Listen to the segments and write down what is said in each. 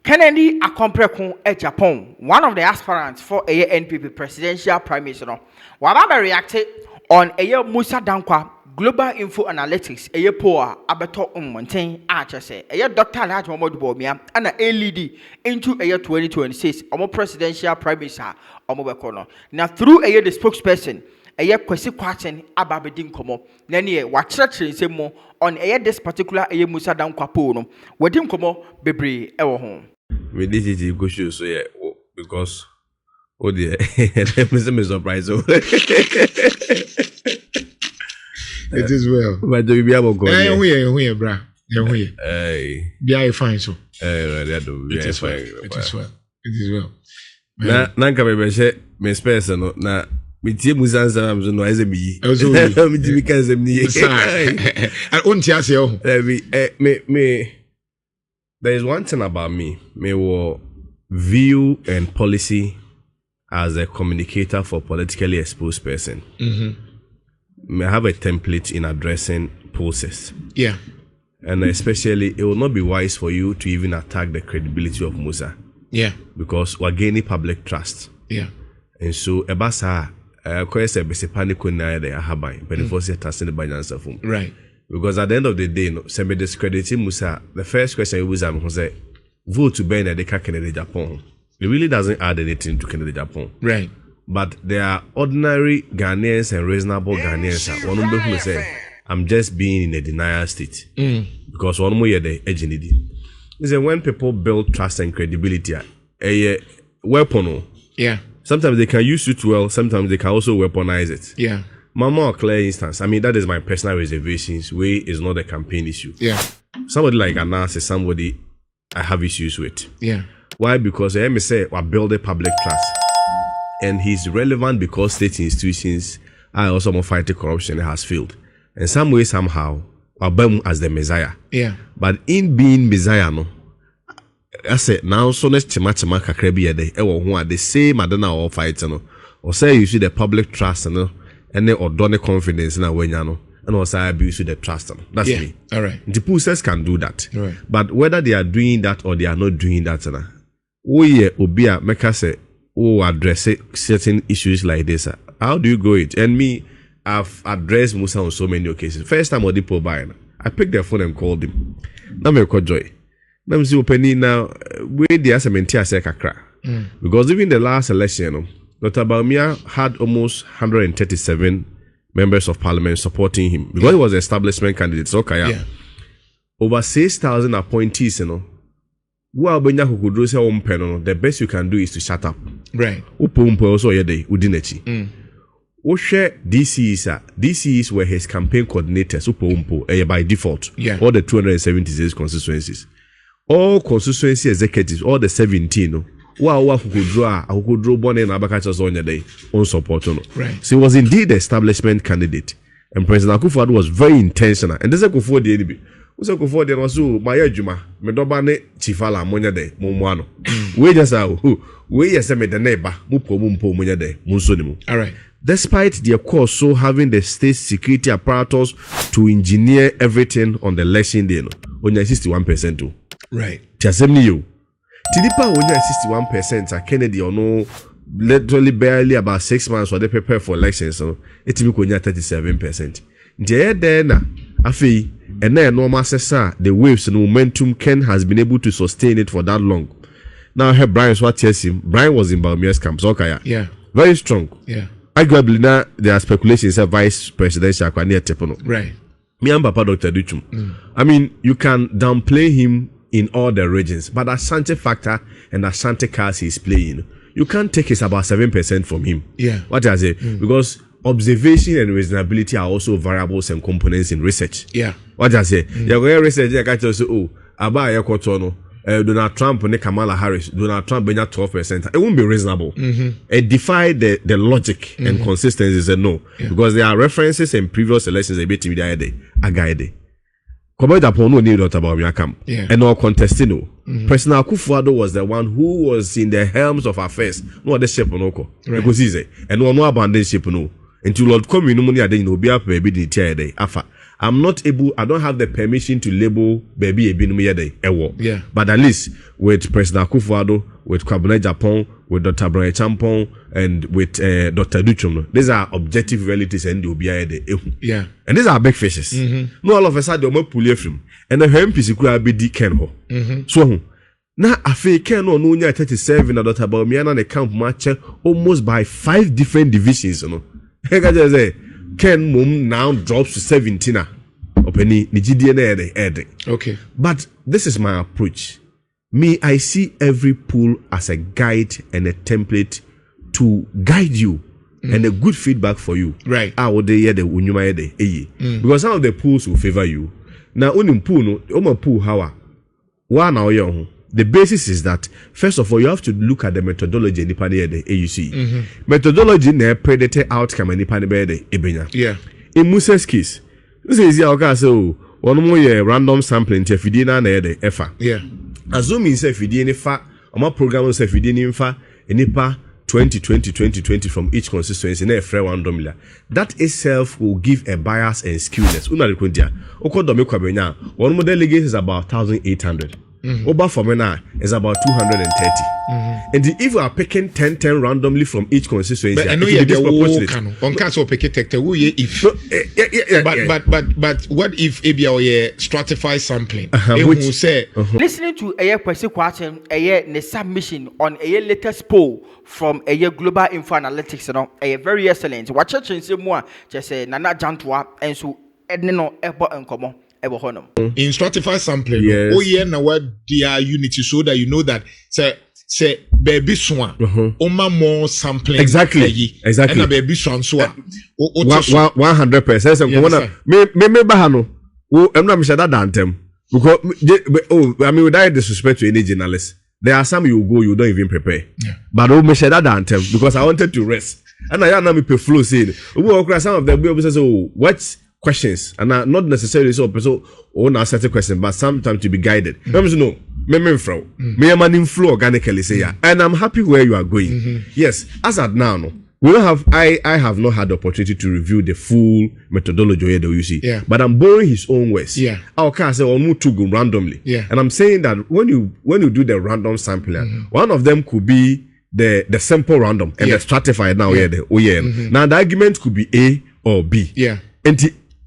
Kennedy Akompreko Agyapong, one of the aspirants for a NPP presidential primary, Wababa reacted on a Musa Dankwa Global Info Analytics, a poor Abato Mountain Archer, a Dr. Laj Momodu Bomia, and a LED into a year 2026, or presidential primary, or Mobacono. Now, through a year, the spokesperson, a year Kwesi Kwachen Ababedin Komo, Nany, what church is more on a year this particular a year Musa Dankwa Pono, Wadim Komo, Bebre, our home. With this is go show so yeah because oh dear I'm surprised. It is well. But the baby abo go. Here, bra. Here. Hey. Be fine so. It is well. It is well. It is well. Na nka bebe she me space no na me tie musa nsam so no eze bi. Me tie kan sem ni. And unti ase o. Me there is one thing about me. Me will view and policy as a communicator for politically exposed person. Me have a template in addressing process. Yeah. And especially, it will not be wise for you to even attack the credibility of Musa. Yeah. Because we're gaining public trust. Yeah. And so, ebasa, kwese bese paniko na de ahabai, but the first year testing the banyansa form. Right. Because at the end of the day, no, semi discrediting Musa, the first question was say, vote to Ben at the Kennedy Agyapong. It really doesn't add anything to Kennedy Agyapong. Right. But there are ordinary Ghanaians and reasonable Ghanaians. One of them say, I'm just being in a denial state. Because one more year the edginity. When people build trust and credibility, a weapon. Yeah. Sometimes they can use it well, sometimes they can also weaponize it. Yeah. Mama, clear instance. I mean, that is my personal reservations. Way is not a campaign issue. Yeah. Somebody like Anas is somebody I have issues with. Yeah. Why? Because I may say I build a public trust, and he's relevant because state institutions are also fighting corruption has failed. In some way, somehow, I burn as the Messiah. Yeah. But in being Messiah, no, I said now so let's chima kakrebi ede. Ewo who are the same adana or fight no. Or say you see the public trust no. And then or done confidence in a way, and also abuse the trust. That's me. All right. The process can do that. Right. But whether they are doing that or they are not doing that, we obia make us say, address certain issues like this. How do you go it? And me, I've addressed Musa on so many occasions. First time I picked the phone and called him. Now me call Joy. Now me opening now. We the assementi ase kakra. Because even the last election, Dr. Baumia had almost 137 members of parliament supporting him because he was an establishment candidate. So, over 6,000 appointees, the best you can do is to shut up. Right. Also, DCs were his campaign coordinators by default. Yeah. All the 276 constituencies. All constituency executives, all the 17. Who could draw born in Abakacha's on your day on support. Right. So he was indeed the establishment candidate. And President Akufo-Addo was very intentional. And this is Akufo the enemy. Who's Akufo the also Maya Juma, Medobane Chifala Monya de Mumwano. We just are we just made the neighbor Mumpo Monya de Munsonimu. All right. Despite their course so having the state security apparatus to engineer everything on the election day, only 61% too. Right. Tiasemni you. Tidipa only 61% are Kennedy or no, literally barely about 6 months while they prepare for elections. So it's only 37%. Then, afi, and then normal says the waves and momentum Ken has been able to sustain it for that long. Now, I heard Brian's what tells him. Brian was in Baumia's camp. So, yeah, very strong. Yeah, arguably now there are speculations that vice presidential near Tepono. Right. Me and Papa Dr. Duchum. I mean, you can downplay him in all the regions, but Ashanti factor and Ashanti cars he's playing, you can't take his about 7% from him. Yeah. What I say? Because observation and reasonability are also variables and components in research. Yeah. What I say? You're going to research, I can tell you, Abba Yakotono, Donald Trump and Kamala Harris, Donald Trump being at 12%. It won't be reasonable. It defied the logic and consistency. Said no. Yeah. Because there are references in previous elections, a bit in the Agaide. Comment upon no need about your camp. And no contestino. President Akufo-Addo was the one who was in the helms of affairs. No other ship on Oko. Because he's and no abandoned ship no. Until Lord come in money, I didn't know be up baby the chair day. Afa. I'm not able, I don't have the permission to label baby Ebinum Yede Ewo. Yeah. But at least with President Akufo-Addo, with Agyapong, with Dr. Brian Champong, and with Dr. Duchum, these are objective realities and the Obiade. Yeah. And these are big fishes. No, all of a sudden, they'll pull from. And the MPC could be D. Kenho. So, now I feel Ken no 37 na Dr. Baumiana the camp match almost by 5 different divisions. You know, Ken Mum now drops to 17. Okay. But this is my approach. Me, I see every pool as a guide and a template to guide you and a good feedback for you. Right. Because some of the pools will favor you. Now, unim pool no, pool how the basis is that first of all you have to look at the methodology in the AUC. Methodology na predator outcome in the ebenya. Yeah. In Musa's case, this is okay. So one more random sampling to fidina na the efa. Yeah. Assuming say fidina fa, our program say fidina fa enipa 20 from each constituency na free randomly. That itself will give a bias and skewness. Una rekundia. Okodo me kwabenya. One more delegate is about 1,800. Over for me now is about 230. And if you are picking 10 randomly from each constituency, but I know you're disproportionate. On cancel pick if. But what if ABA stratify sampling? Which say listening to a question question a submission on a latest poll from a global info analytics, a very excellent. What church in more just say Nana Jantua and so Edno Ebo and Common. In stratified sampling, yes. Oh yeah, now what their unity so that you know that say baby swan, oma more sampling exactly, and a baby swan so 100%. Me bahano. I'm not sure that dantem because I mean without disrespect to any journalist, there are some you go you don't even prepare. Yeah. But me share that dantem because I wanted to rest and I am not flow saying some of them will say what questions and not necessarily so on a certain question, but sometimes to be guided. No, me flow organically say and I'm happy where you are going. Yes, as at now, no, we don't have. I have not had the opportunity to review the full methodology that you see. Yeah. But I'm borrowing his own words. Yeah. Our car say move to go randomly. Yeah. And I'm saying that when you do the random sampling, one of them could be the simple random and the stratified now. Now the argument could be A or B. Yeah. And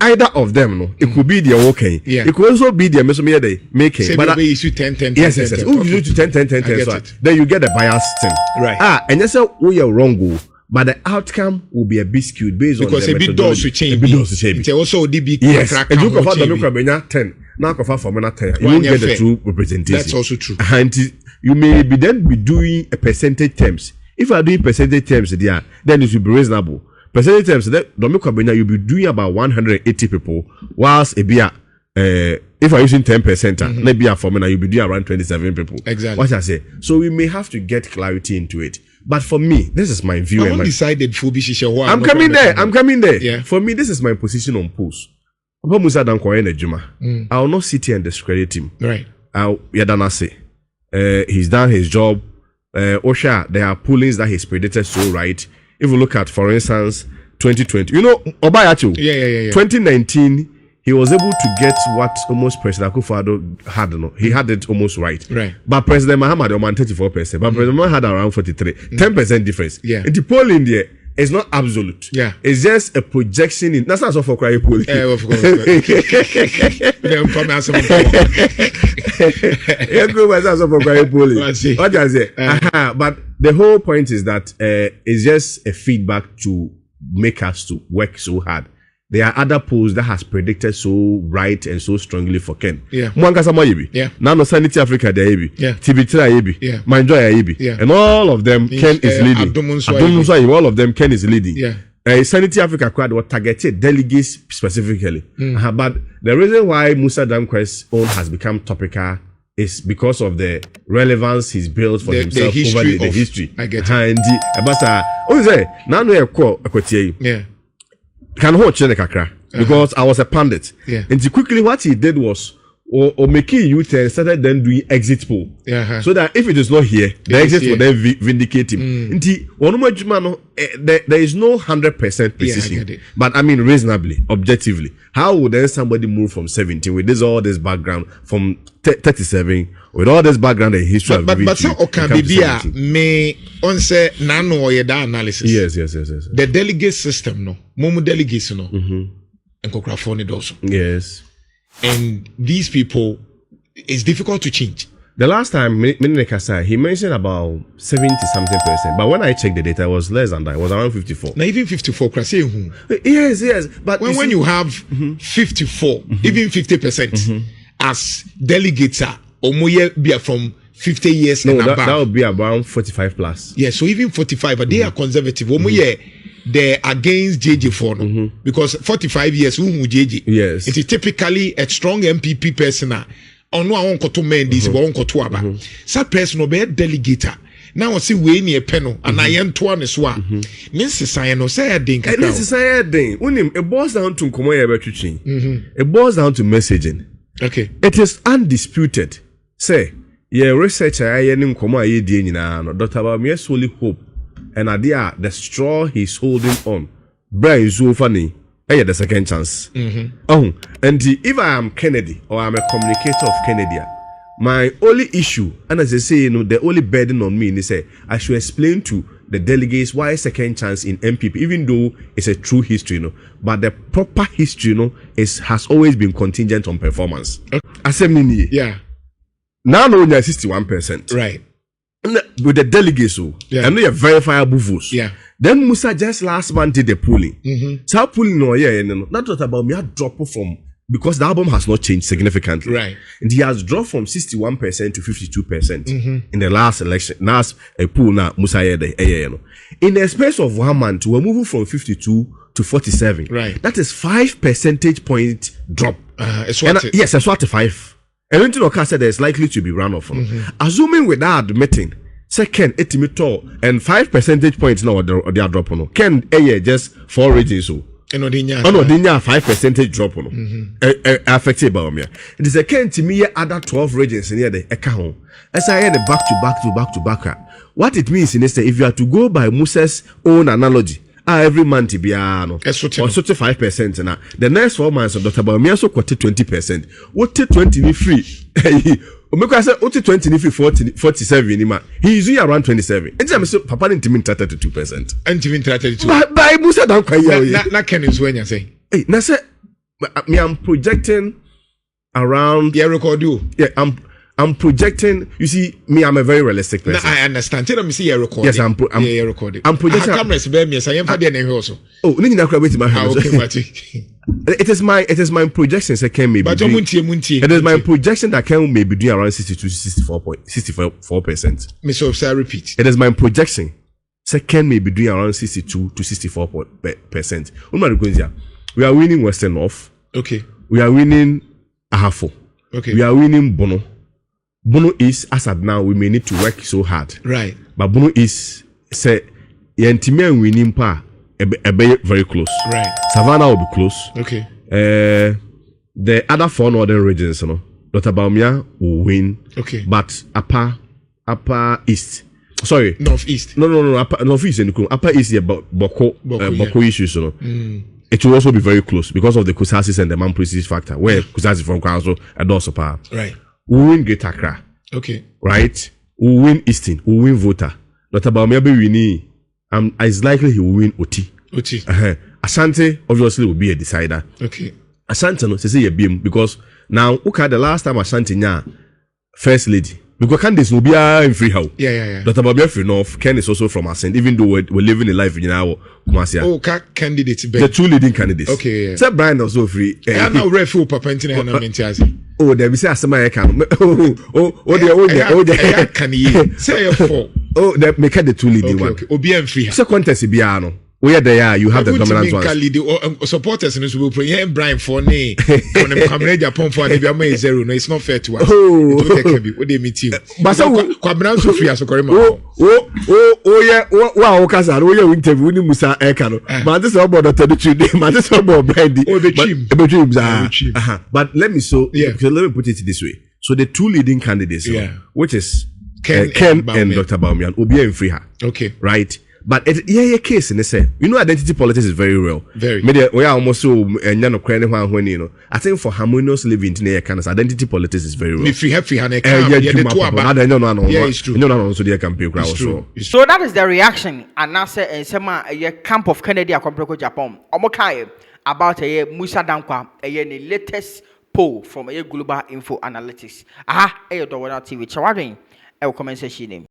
either of them, no, it could be their working. Yeah. It could also be their mesomia they making. Say but you issue 10. Yes. Who you to 10. So then you get the bias thing. Right. And you say we are wrong, but the outcome will be a bit skewed based because on the methodology. Because a bit does change. It also DB. Yes. And you confirm the Mukabenya 10. Now confirm for me 10. You won't get the true representation. That's also true. And you may be doing a percentage terms. If you are doing percentage terms there, then it will be reasonable. Percentage terms, you'll be doing about 180 people, whilst if you are using 10%, maybe a formula, you'll be doing around 27 people. Exactly. What I say. So we may have to get clarity into it. But for me, this is my view. I'm decided for I'm coming there. Yeah. For me, this is my position on polls. I will not sit here and discredit him. Right. He's done his job. Osha, there are pollings that he's predicted so right. If you look at, for instance, 2020, Obayachu, 2019, he was able to get what almost President Akufo-Addo had. No? He had it almost right. Right. But President Muhammad had 34%, but President Muhammad had around 43. 10% difference. Yeah. And the polling there is not absolute. Yeah. It's just a projection in. That's not so for crying polling. Yeah, of course. But the whole point is that it's just a feedback to make us to work so hard. There are other polls that has predicted so right and so strongly for Ken. Yeah. Yeah. Nano Sanity Africa there Yeah. Tibitra Yeah. Manjoya Yeah. And all of them Ken is leading. All of them Ken is leading. Yeah. Sanity Africa crowd were targeted delegates specifically. But the reason why Musa Danquest's own has become topical is because of the relevance he's built for himself over the history. I get it. And Yeah. Can hold kakra because I was a pundit. Yeah. And quickly what he did was or making U-turn started then doing exit poll. Yeah. So that if it is not here, the exit will then vindicate him. There is no 100% precision. But I mean reasonably, objectively. How would then somebody move from 17 with all this background from 37 with all this background and history? But so Okabibia may on say nano or that analysis. Yes. The delegate system, no. Momu delegates, no. And Kokrafoni also. Yes. And these people, it's difficult to change. The last time Minekasa, he mentioned about 70-something%. But when I checked the data, it was less than that. It was around 54. Now, even 54, yes. But when you have 54, even 50% as delegates are, or from 50 years and above. That would be around 45 plus. Yeah, so even 45, but they are conservative. They're against JJ4 because 45 years, JJ. Yes. It is typically a strong MPP person. Ono a wonko to men this wonko to aba. Sa person be delegator. Now see we ni e peno and I am to one so a. Means say no say den kakra. This is den. Unim it boils down to nkomo ye betwitwin. It boils down to messaging. Okay. It is undisputed. Say, yeah, researcher aye ni nkomo aye die nyina no. Dr. Bamie solely hope and idea the straw he's holding on. Brian is so funny. Hey, the second chance. Oh, and if I am Kennedy or I'm a communicator of Kennedy, my only issue, and as I say, the only burden on me is say I should explain to the delegates why second chance in NPP, even though it's a true history, but the proper history, has always been contingent on performance. Assembly, yeah. Now, no, 61%. Right. With the delegates, and they are verifiable votes. Yeah. Then Musa just last month did the polling. So polling not just about me, I drop from because the album has not changed significantly. Right. And he has dropped from 61% to 52% in the last election. Last poll now Musa in the space of 1 month, we're moving from 52 to 47. Right. That is 5 percentage point drop. Yes, that's what 5. And when Tinoka said there's likely to be runoff. Assuming without admitting, second, 8 and 5 percentage points now they are dropping. Can just 4 regions so. And Odinya 5 percentage drop affected by me. It is a can to me other 12 regions near the account. As I had a back to back. What it means in this, if you are to go by Musa's own analogy, every month be or 5% now. The next 4 months of Dr. Bawumia so quoted 20%. What 20 ni free? Omeka say oti 20 ni free 47 ni ma. He is around 27. And I'm so papa didn't mean 32%. And even 32. By Musa don't quite na Ken is when you say. Hey, na say me I'm projecting around record you. Yeah, I'm projecting. You see, me, I'm a very realistic person. I understand. Tell me, see, you're recording. Yes, I'm recording. I'm projecting. Cameras, baby, I am for the also. Oh, you need to wait my house. Okay, it is my projection. Say can maybe. But it is my projection that can maybe do around 64%. Me so say repeat. It is my projection. Say can maybe do around 62 to 64%. We are winning Western North. Okay. We are winning Ahafo. Okay. We are winning Bono. Bono is, as at now, we may need to work so hard. Right. But Bono is, say, Yentime winning pa, very close. Right. Savannah will be close. Okay. The other 4 northern regions, Dr. Bawumia will win. Okay. But upper east. Sorry. Northeast. No. Upper northeast and upper east, yeah, Boko issues, It will also be very close because of the Kusasis and the Mamprisis factor, where Kusasis from Council and also power. Right. We win Greater Accra. Okay. Right? We win Eastern. We win Volta. Dr. Bawumia be winning. It's likely he will win Oti. Asante obviously will be a decider. Okay. Asante no say a beam because now okay the last time Asante nya first lady because candidates will be in free how. Yeah. Dr. Bawumia free enough. Ken is also from Asante even though we're living a life in our Kumasi. Oh, candidates. The 2 leading candidates. Okay. Yeah. Say Brian also free. I now refu papa ntina na mentiazi. Oh, there be say asema ya kan. Can you say 4? Oh, they make the 2 leading one. Okay. Obi en free. So contest bia no. where they are, you have the dominant ones. Supporters in this will play Brian for me. When I'm coming Japan for the 0, no, it's not fair to us. What they meet you? But so, Kwabran Sophia, so yeah, wow, Kasa, we are interviewing Musa Ekano. But this is about the 32 day, but this is about Brandy. But let me let me put it this way. So the two leading candidates, which is Ken and Dr. Baumian, Obia and Freeha. Okay. Right? But case in the say, identity politics is very real. Very. We are almost so when I think for harmonious living in the Canada, identity politics is very real. If we have free hand, it's true. So that is the reaction, and now say a camp of Kennedy Japan. Omokai about a Musa Dankwa, a latest poll from a global info analytics. Aha, a Dowona TV. Chawading, a comment section name.